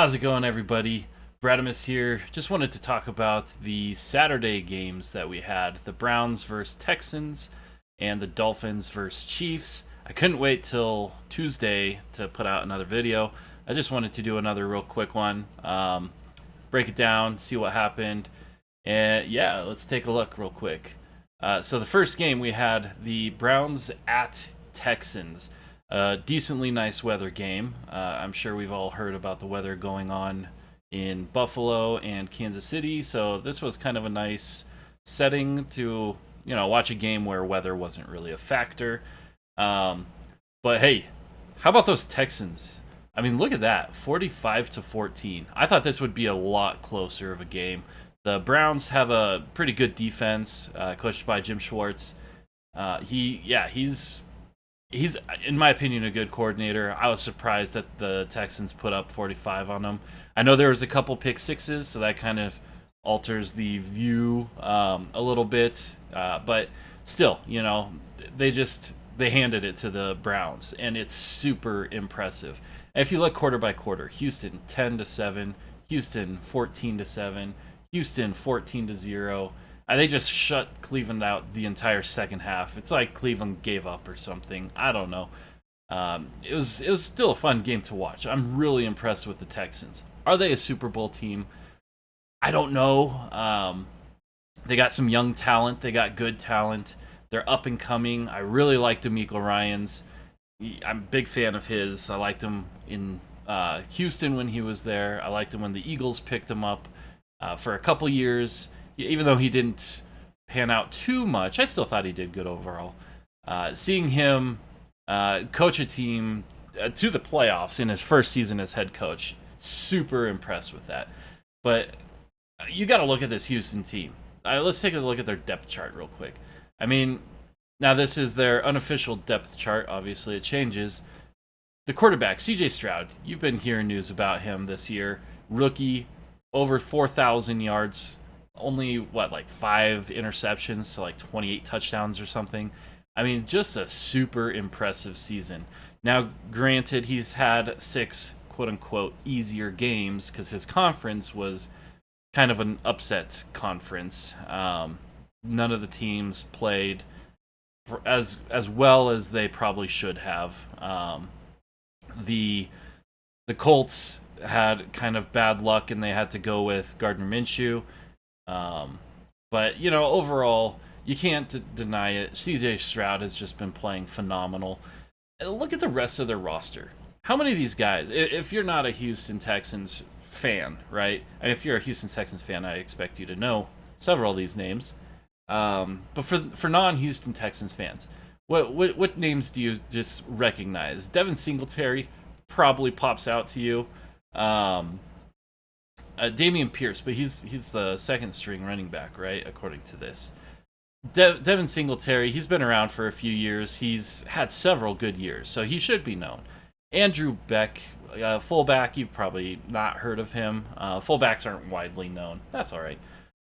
How's it going, everybody? Bradimus here. Just wanted to talk about the Saturday games that we had, the Browns versus Texans and the Dolphins versus Chiefs. I couldn't wait till Tuesday to put out another video. I just wanted to do another real quick one, break it down, see what happened, and yeah, let's take a look real quick. So the first game we had the Browns at Texans. A decently nice weather game. I'm sure we've all heard about the weather going on in Buffalo and Kansas City, so this was kind of a nice setting to, watch a game where weather wasn't really a factor. But hey, how about those Texans? I mean, look at that, 45-14. I thought this would be a lot closer of a game. The Browns have a pretty good defense, coached by Jim Schwartz. He's, in my opinion, a good coordinator. I was surprised that the Texans put up 45 on them. I know there was a couple pick sixes, so that kind of alters the view a little bit. But still, they handed it to the Browns, and it's super impressive. And if you look quarter by quarter, Houston 10-7, Houston 14-7, Houston 14-0. They just shut Cleveland out the entire second half. It's like Cleveland gave up or something. I don't know. It was still a fun game to watch. I'm really impressed with the Texans. Are they a Super Bowl team? I don't know. They got some young talent. They got good talent. They're up and coming. I really like DeMeco Ryans. I'm a big fan of his. I liked him in Houston when he was there. I liked him when the Eagles picked him up for a couple years. Even though he didn't pan out too much, I still thought he did good overall. Seeing him coach a team to the playoffs in his first season as head coach, super impressed with that. But you got to look at this Houston team. Let's take a look at their depth chart real quick. I mean, now this is their unofficial depth chart. Obviously, it changes. The quarterback, C.J. Stroud, you've been hearing news about him this year. Rookie, over 4,000 yards. Only, 5 interceptions to 28 touchdowns or something. I mean, just a super impressive season. Now, granted, he's had 6 quote-unquote easier games because his conference was kind of an upset conference. None of the teams played as well as they probably should have. The Colts had kind of bad luck and they had to go with Gardner Minshew. But, overall, you can't deny it. CJ Stroud has just been playing phenomenal. Look at the rest of their roster. How many of these guys, if you're not a Houston Texans fan, right? I mean, if you're a Houston Texans fan, I expect you to know several of these names. But for non-Houston Texans fans, what names do you just recognize? Devin Singletary probably pops out to you. Damian Pierce, but he's the second string running back, right? According to this. Devin Singletary, he's been around for a few years. He's had several good years, so he should be known. Andrew Beck, fullback, you've probably not heard of him. Fullbacks aren't widely known. That's all right.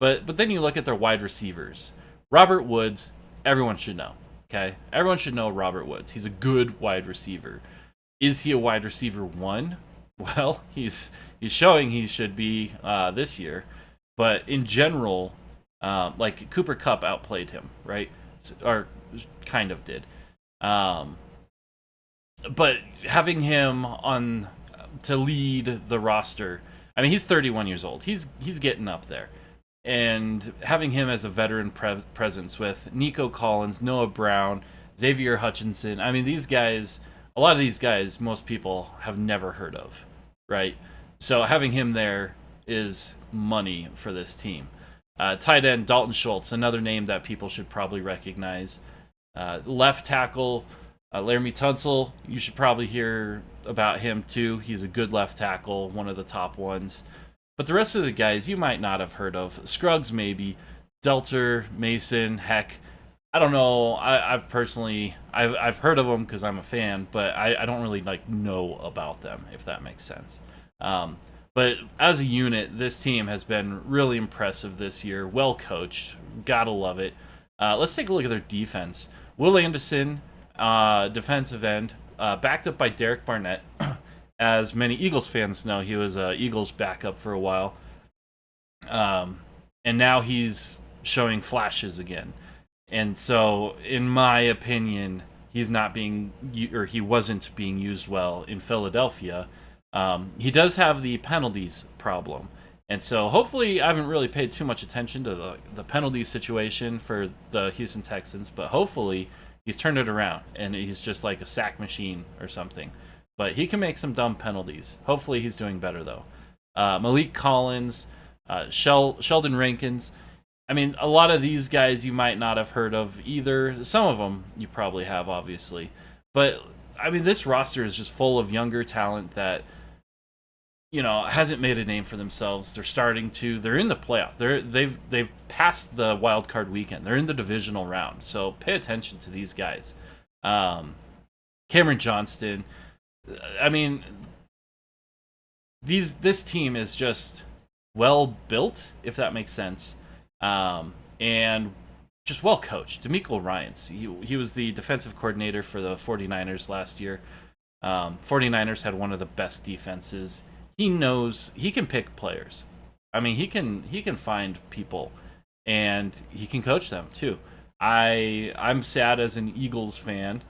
But then you look at their wide receivers. Robert Woods, everyone should know, okay? Everyone should know Robert Woods. He's a good wide receiver. Is he a wide receiver 1? Well, he's showing he should be this year, but in general, Cooper Kupp outplayed him, right? Or kind of did. But having him on to lead the roster, I mean, he's 31 years old. He's getting up there, and having him as a veteran presence with Nico Collins, Noah Brown, Xavier Hutchinson. I mean, these guys. A lot of these guys, most people have never heard of, right? So having him there is money for this team. Tight end Dalton Schultz, another name that people should probably recognize. Left tackle Laramie Tunsil, you should probably hear about him too. He's a good left tackle, one of the top ones. But the rest of the guys you might not have heard of. Scruggs maybe, Delter, Mason, Heck. I don't know. I've personally heard of them because I'm a fan, but I don't really know about them, if that makes sense. But as a unit, this team has been really impressive this year. Well coached, gotta love it. Let's take a look at their defense. Will Anderson, defensive end, backed up by Derek Barnett, as many Eagles fans know, he was a Eagles backup for a while, um, and now he's showing flashes again. And so, in my opinion, he's not being or he wasn't being used well in Philadelphia. He does have the penalties problem, and so hopefully, I haven't really paid too much attention to the penalty situation for the Houston Texans, but hopefully, he's turned it around and he's just like a sack machine or something. But he can make some dumb penalties. Hopefully, he's doing better though. Malik Collins, Sheldon Rankins. I mean, a lot of these guys you might not have heard of either. Some of them you probably have, obviously. But, I mean, this roster is just full of younger talent that, hasn't made a name for themselves. They're starting to. They're in the playoff. They've passed the wild card weekend. They're in the divisional round. So pay attention to these guys. Cameron Johnston. I mean, this team is just well built, if that makes sense. And just well coached. DeMeco Ryans, he was the defensive coordinator for the 49ers last year. 49ers had one of the best defenses. He knows he can pick players. I mean, he can find people, and he can coach them too. I'm sad as an Eagles fan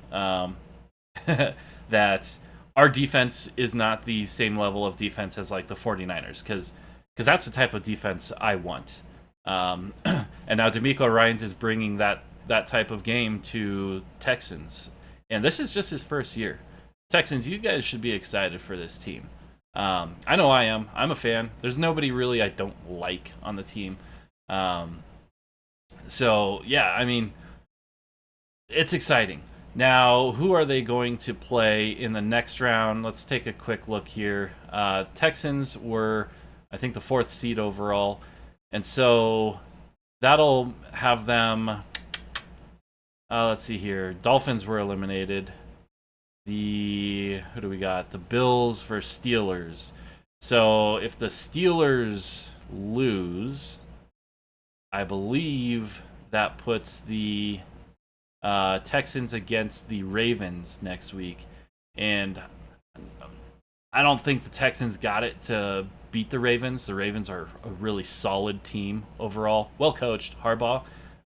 that our defense is not the same level of defense as like the 49ers because that's the type of defense I want. And now DeMeco Ryans is bringing that type of game to Texans, and this is just his first year. Texans, you guys should be excited for this team. I know I am. I'm a fan. There's nobody really I don't like on the team. So yeah, I mean, it's exciting. Now, who are they going to play in the next round? Let's take a quick look here. Texans were, I think, the 4th seed overall. And so that'll have them. Let's see here. Dolphins were eliminated. Who do we got? The Bills versus Steelers. So if the Steelers lose, I believe that puts the Texans against the Ravens next week. And I don't think the Texans got it to beat the Ravens. The Ravens are a really solid team overall. Well coached. Harbaugh,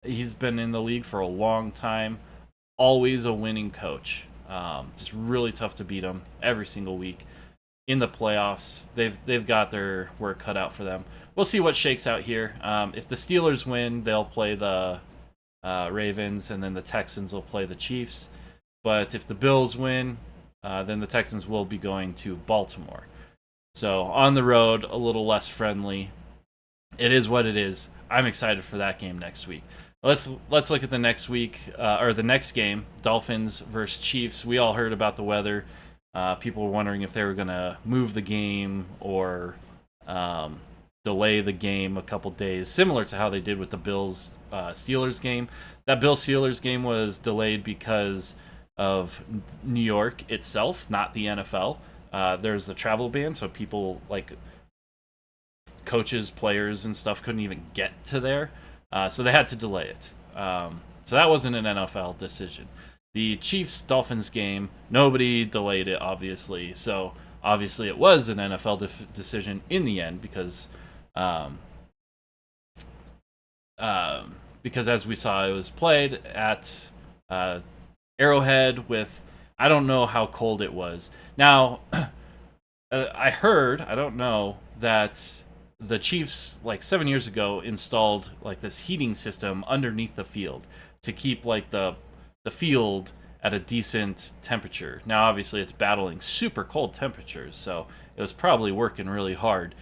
he's been in the league for a long time. Always a winning coach. Just really tough to beat them every single week. In the playoffs, they've got their work cut out for them. We'll see what shakes out here. If the Steelers win, they'll play the Ravens, and then the Texans will play the Chiefs. But if the Bills win, then the Texans will be going to Baltimore. So on the road, a little less friendly. It is what it is. I'm excited for that game next week. Let's look at the next week, or the next game, Dolphins versus Chiefs. We all heard about the weather. People were wondering if they were going to move the game or delay the game a couple days, similar to how they did with the Bills-Steelers game. That Bills-Steelers game was delayed because of New York itself, not the NFL. There's the travel ban, so people like coaches, players, and stuff couldn't even get to there. So they had to delay it. So that wasn't an NFL decision. The Chiefs-Dolphins game, nobody delayed it, obviously. So obviously it was an NFL decision in the end because as we saw, it was played at Arrowhead with, I don't know how cold it was. Now, I heard, I don't know, that the Chiefs, like 7 years ago, installed like this heating system underneath the field to keep like the field at a decent temperature. Now, obviously, it's battling super cold temperatures, so it was probably working really hard.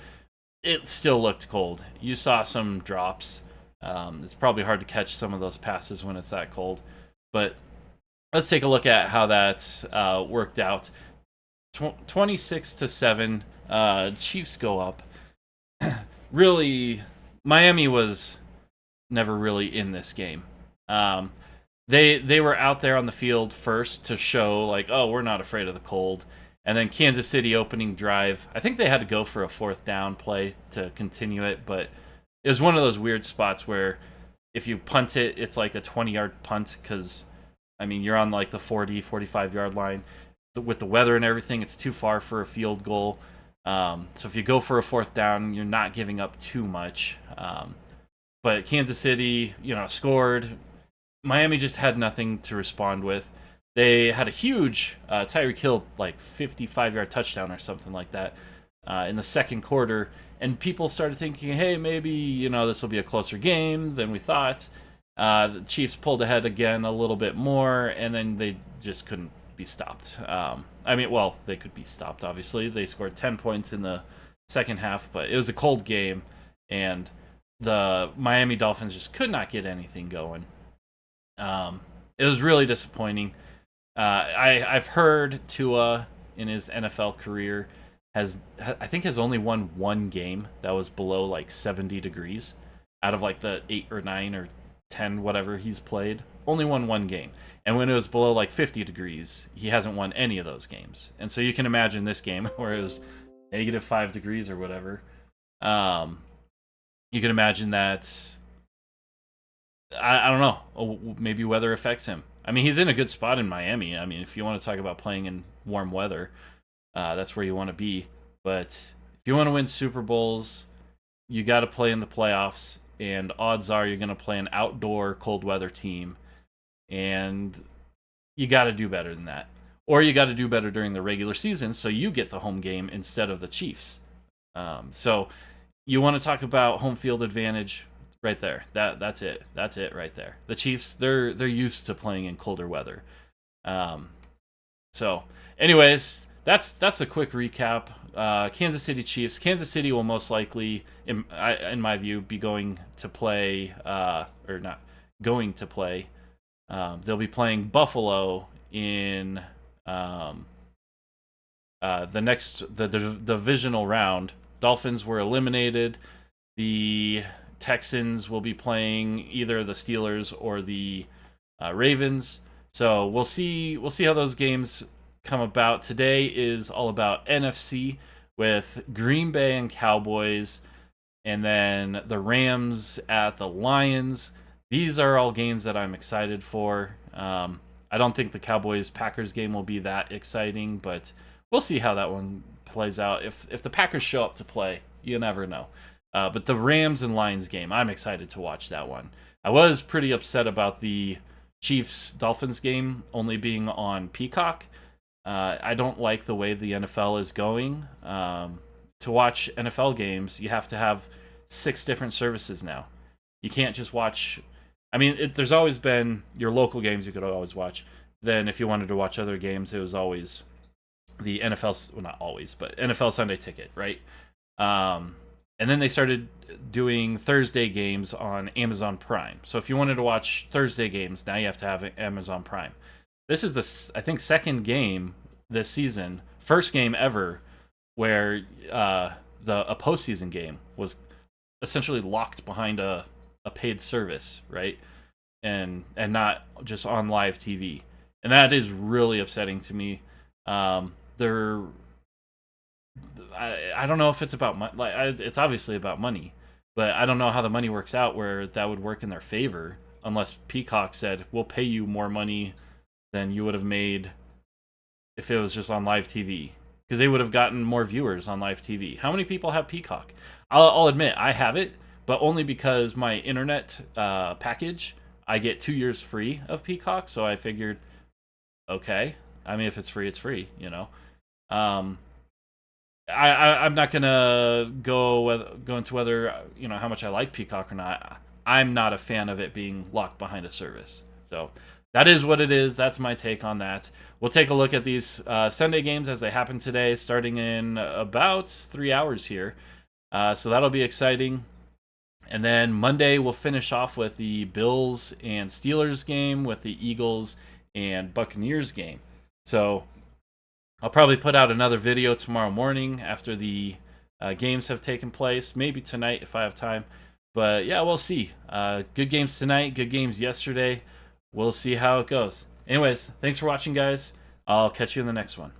It still looked cold. You saw some drops. It's probably hard to catch some of those passes when it's that cold. But let's take a look at how that worked out. 26-7, Chiefs go up. Really, Miami was never really in this game. They were out there on the field first to show like, oh, we're not afraid of the cold. And then Kansas City opening drive, I think they had to go for a 4th down play to continue it, but it was one of those weird spots where if you punt it, it's like a 20-yard punt because, I mean, you're on like the 40, 45-yard line. with the weather and everything, it's too far for a field goal. So if you go for a fourth down, you're not giving up too much. But Kansas City, scored. Miami just had nothing to respond with. They had a huge Tyreek Hill, like 55-yard touchdown or something like that in the second quarter. And people started thinking, hey, maybe, this will be a closer game than we thought. The Chiefs pulled ahead again a little bit more, and then they just couldn't be stopped. They could be stopped, obviously. They scored 10 points in the second half, but it was a cold game, and the Miami Dolphins just could not get anything going. It was really disappointing. I've heard Tua in his NFL career has only won one game that was below like 70 degrees out of like the 8 or 9 or 10 whatever he's played. Only won one game. And when it was below like 50 degrees, he hasn't won any of those games. And so you can imagine this game where it was negative 5 degrees or whatever. You can imagine that, I don't know, maybe weather affects him. I mean, he's in a good spot in Miami. I mean, if you want to talk about playing in warm weather, that's where you want to be. But if you want to win Super Bowls, you got to play in the playoffs, and odds are you're going to play an outdoor cold weather team, and you got to do better than that. Or you got to do better during the regular season so you get the home game instead of the Chiefs. So you want to talk about home field advantage right there. That's it. That's it right there. The Chiefs, they're used to playing in colder weather. So anyways, that's a quick recap. Kansas City Chiefs. Kansas City will most likely, in my view, be going to play, or not going to play. They'll be playing Buffalo in the divisional round. Dolphins were eliminated. The Texans will be playing either the Steelers or the Ravens. So we'll see how those games come about. Today is all about NFC with Green Bay and Cowboys, and then the Rams at the Lions. These are all games that I'm excited for. I don't think the Cowboys-Packers game will be that exciting, but we'll see how that one plays out. If the Packers show up to play, you never know. But the Rams and Lions game, I'm excited to watch that one. I was pretty upset about the Chiefs-Dolphins game only being on Peacock. I don't like the way the NFL is going. To watch NFL games, you have to have 6 different services now. You can't just watch... I mean, there's always been your local games you could always watch. Then if you wanted to watch other games, it was always the NFL... Well, not always, but NFL Sunday Ticket, right? And then they started doing Thursday games on Amazon Prime. So if you wanted to watch Thursday games, now you have to have Amazon Prime. This is the, I think, second game this season, first game ever, where a postseason game was essentially locked behind a paid service, right? And not just on live TV. And that is really upsetting to me. I don't know if it's about money. It's obviously about money, but I don't know how the money works out where that would work in their favor unless Peacock said, we'll pay you more money than you would have made if it was just on live TV, because they would have gotten more viewers on live TV. How many people have Peacock? I'll admit I have it, but only because my internet package, I get 2 years free of Peacock, so I figured, okay, I mean, if it's free, it's free, you know. I'm not gonna go into whether how much I like Peacock or not. I'm not a fan of it being locked behind a service. So that is what it is. That's my take on that. We'll take a look at these Sunday games as they happen today, starting in about 3 hours here. So that'll be exciting. And then Monday we'll finish off with the Bills and Steelers game, with the Eagles and Buccaneers game. So I'll probably put out another video tomorrow morning after the games have taken place. Maybe tonight if I have time. But yeah, we'll see. Good games tonight, good games yesterday. We'll see how it goes. Anyways, thanks for watching, guys. I'll catch you in the next one.